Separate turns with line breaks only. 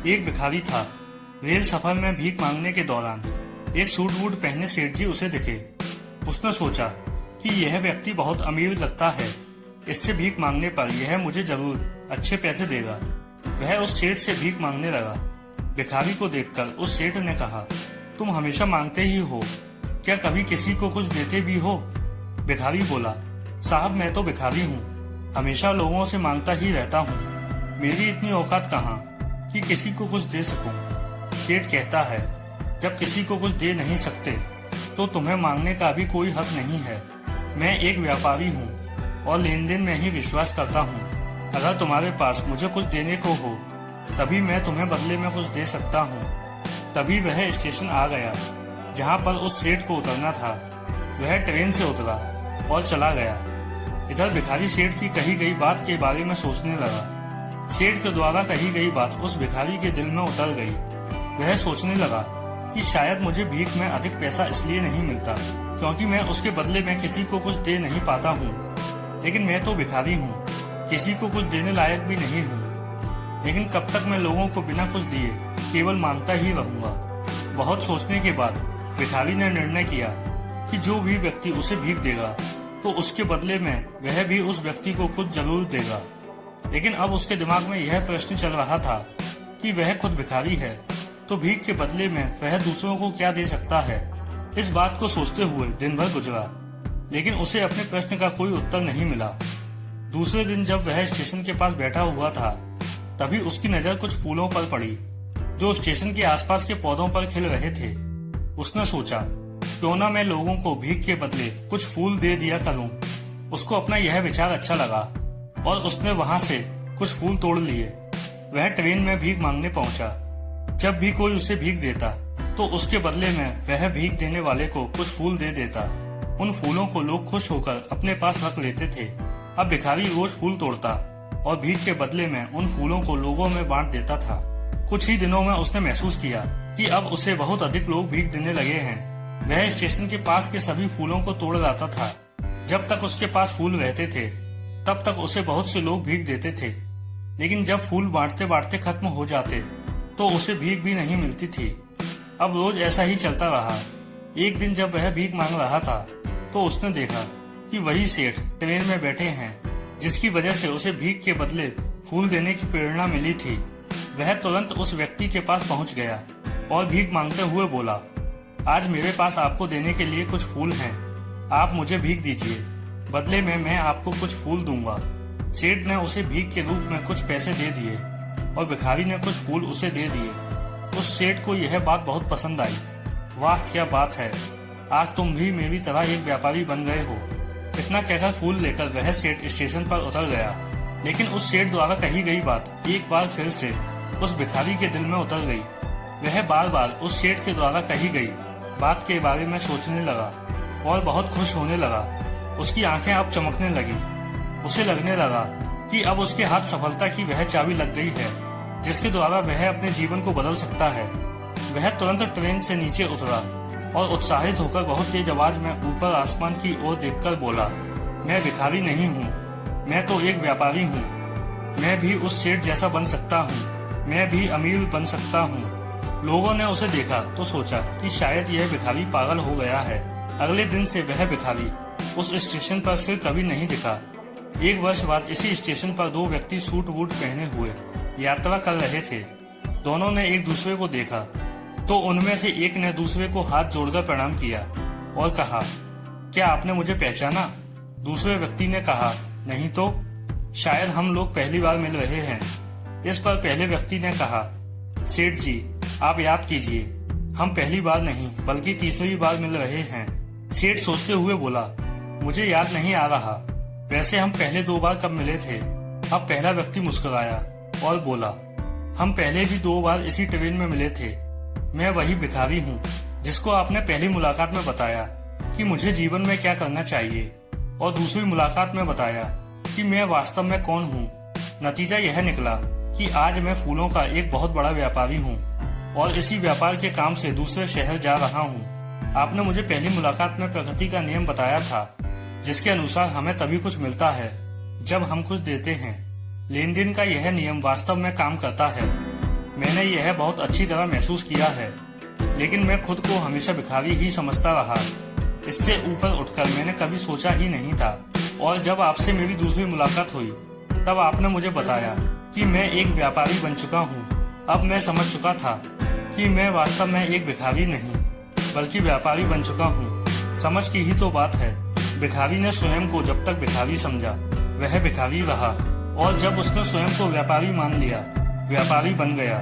एक भिखारी था। रेल सफर में भीख मांगने के दौरान एक सूट वूट पहने सेठ जी उसे दिखे। उसने सोचा कि यह व्यक्ति बहुत अमीर लगता है, इससे भीख मांगने पर यह मुझे जरूर अच्छे पैसे देगा। वह उस सेठ से भीख मांगने लगा। भिखारी को देखकर उस सेठ ने कहा, तुम हमेशा मांगते ही हो, क्या कभी किसी को कुछ देते भी हो? भिखारी बोला, साहब मैं तो भिखारी हूँ, हमेशा लोगों से मांगता ही रहता हूँ, मेरी इतनी औकात कहाँ कि किसी को कुछ दे सकूं। सेठ कहता है, जब किसी को कुछ दे नहीं सकते तो तुम्हें मांगने का भी कोई हक नहीं है। मैं एक व्यापारी हूँ और लेन देन में ही विश्वास करता हूँ। अगर तुम्हारे पास मुझे कुछ देने को हो तभी मैं तुम्हें बदले में कुछ दे सकता हूँ। तभी वह स्टेशन आ गया जहाँ पर उस सेठ को उतरना था। वह ट्रेन से उतरा और चला गया। इधर भिखारी सेठ की कही गई बात के बारे में सोचने लगा। सेठ के द्वारा कही गई बात उस भिखारी के दिल में उतर गई। वह सोचने लगा कि शायद मुझे भीख में अधिक पैसा इसलिए नहीं मिलता क्योंकि मैं उसके बदले में किसी को कुछ दे नहीं पाता हूँ। लेकिन मैं तो भिखारी हूँ, किसी को कुछ देने लायक भी नहीं हूँ। लेकिन कब तक मैं लोगों को बिना कुछ दिए केवल मांगता ही रहूंगा। बहुत सोचने के बाद भिखारी ने निर्णय किया कि जो भी व्यक्ति उसे भीख देगा तो उसके बदले में वह भी उस व्यक्ति को कुछ जरूर देगा। लेकिन अब उसके दिमाग में यह प्रश्न चल रहा था कि वह खुद भिखारी है तो भीख के बदले में वह दूसरों को क्या दे सकता है। इस बात को सोचते हुए दिन भर गुजरा, लेकिन उसे अपने प्रश्न का कोई उत्तर नहीं मिला। दूसरे दिन जब वह स्टेशन के पास बैठा हुआ था तभी उसकी नजर कुछ फूलों पर पड़ी जो स्टेशन के आसपास के पौधों पर खिल रहे थे। उसने सोचा, क्यों ना मैं लोगों को भीख के बदले कुछ फूल दे दिया करूं। उसको अपना यह विचार अच्छा लगा और उसने वहां से कुछ फूल तोड़ लिए। वह ट्रेन में भीख मांगने पहुंचा। जब भी कोई उसे भीख देता तो उसके बदले में वह भीख देने वाले को कुछ फूल दे देता। उन फूलों को लोग खुश होकर अपने पास रख लेते थे। अब भिखारी रोज फूल तोड़ता और भीख के बदले में उन फूलों को लोगों में बांट देता था। कुछ ही दिनों में उसने महसूस किया कि अब उसे बहुत अधिक लोग भीख देने लगे हैं। वह स्टेशन के पास के सभी फूलों को तोड़ लाता था। जब तक उसके पास फूल रहते थे तब तक उसे बहुत से लोग भीख देते थे, लेकिन जब फूल बांटते बांटते खत्म हो जाते तो उसे भीख भी नहीं मिलती थी। अब रोज ऐसा ही चलता रहा। एक दिन जब वह भीख मांग रहा था तो उसने देखा कि वही सेठ ट्रेन में बैठे हैं जिसकी वजह से उसे भीख के बदले फूल देने की प्रेरणा मिली थी। वह तुरंत उस व्यक्ति के पास पहुंच गया और भीख मांगते हुए बोला, आज मेरे पास आपको देने के लिए कुछ फूल हैं, आप मुझे भीख दीजिए, बदले में मैं आपको कुछ फूल दूंगा। सेठ ने उसे भीख के रूप में कुछ पैसे दे दिए और भिखारी ने कुछ फूल उसे दे दिए। उस सेठ को यह बात बहुत पसंद आई। वाह क्या बात है, आज तुम भी मेरी तरह एक व्यापारी बन गए हो। इतना कहकर फूल लेकर वह सेठ स्टेशन पर उतर गया। लेकिन उस सेठ द्वारा कही गई बात एक बार फिर से उस भिखारी के दिल में उतर गई। वह बार बार उस सेठ के द्वारा कही गई बात के बारे में सोचने लगा और बहुत खुश होने लगा। उसकी आंखें अब चमकने लगी। उसे लगने लगा कि अब उसके हाथ सफलता की वह चाबी लग गई है जिसके द्वारा वह अपने जीवन को बदल सकता है। वह तुरंत ट्रेन से नीचे उतरा और उत्साहित होकर बहुत तेज आवाज में ऊपर आसमान की ओर देखकर बोला, मैं भिखारी नहीं हूँ, मैं तो एक व्यापारी हूँ। मैं भी उस सेठ जैसा बन सकता हूँ, मैं भी अमीर बन सकता हूँ। लोगों ने उसे देखा तो सोचा कि शायद यह भिखारी पागल हो गया है। अगले दिन से वह भिखारी उस स्टेशन पर फिर कभी नहीं दिखा। एक वर्ष बाद इसी स्टेशन पर दो व्यक्ति सूट वूट पहने हुए यात्रा कर रहे थे। दोनों ने एक दूसरे को देखा तो उनमें से एक ने दूसरे को हाथ जोड़कर प्रणाम किया और कहा, क्या आपने मुझे पहचाना? दूसरे व्यक्ति ने कहा, नहीं तो, शायद हम लोग पहली बार मिल रहे हैं। इस पर पहले व्यक्ति ने कहा, सेठ जी आप याद कीजिए, हम पहली बार नहीं बल्कि तीसरी बार मिल रहे हैं। सेठ सोचते हुए बोला, मुझे याद नहीं आ रहा, वैसे हम पहले 2 बार कब मिले थे? अब पहला व्यक्ति मुस्कुराया और बोला, हम पहले भी 2 बार इसी ट्रेन में मिले थे। मैं वही भिखारी हूँ जिसको आपने पहली मुलाकात में बताया कि मुझे जीवन में क्या करना चाहिए और दूसरी मुलाकात में बताया कि मैं वास्तव में कौन हूँ। नतीजा यह निकला कि आज मैं फूलों का एक बहुत बड़ा व्यापारी हूँ और इसी व्यापार के काम से दूसरे शहर जा रहा हूँ। आपने मुझे पहली मुलाकात में प्रकृति का नियम बताया था जिसके अनुसार हमें तभी कुछ मिलता है जब हम कुछ देते हैं। लेन देन का यह नियम वास्तव में काम करता है। मैंने यह बहुत अच्छी तरह महसूस किया है, लेकिन मैं खुद को हमेशा भिखारी ही समझता रहा। इससे ऊपर उठकर मैंने कभी सोचा ही नहीं था, और जब आपसे मेरी दूसरी मुलाकात हुई तब आपने मुझे बताया कि मैं एक व्यापारी बन चुका हूँ। अब मैं समझ चुका था कि मैं वास्तव में एक भिखारी नहीं बल्कि व्यापारी बन चुका हूँ। समझ की ही तो बात है। भिखारी ने स्वयं को जब तक भिखारी समझा वह भिखारी रहा, और जब उसने स्वयं को व्यापारी मान लिया व्यापारी बन गया।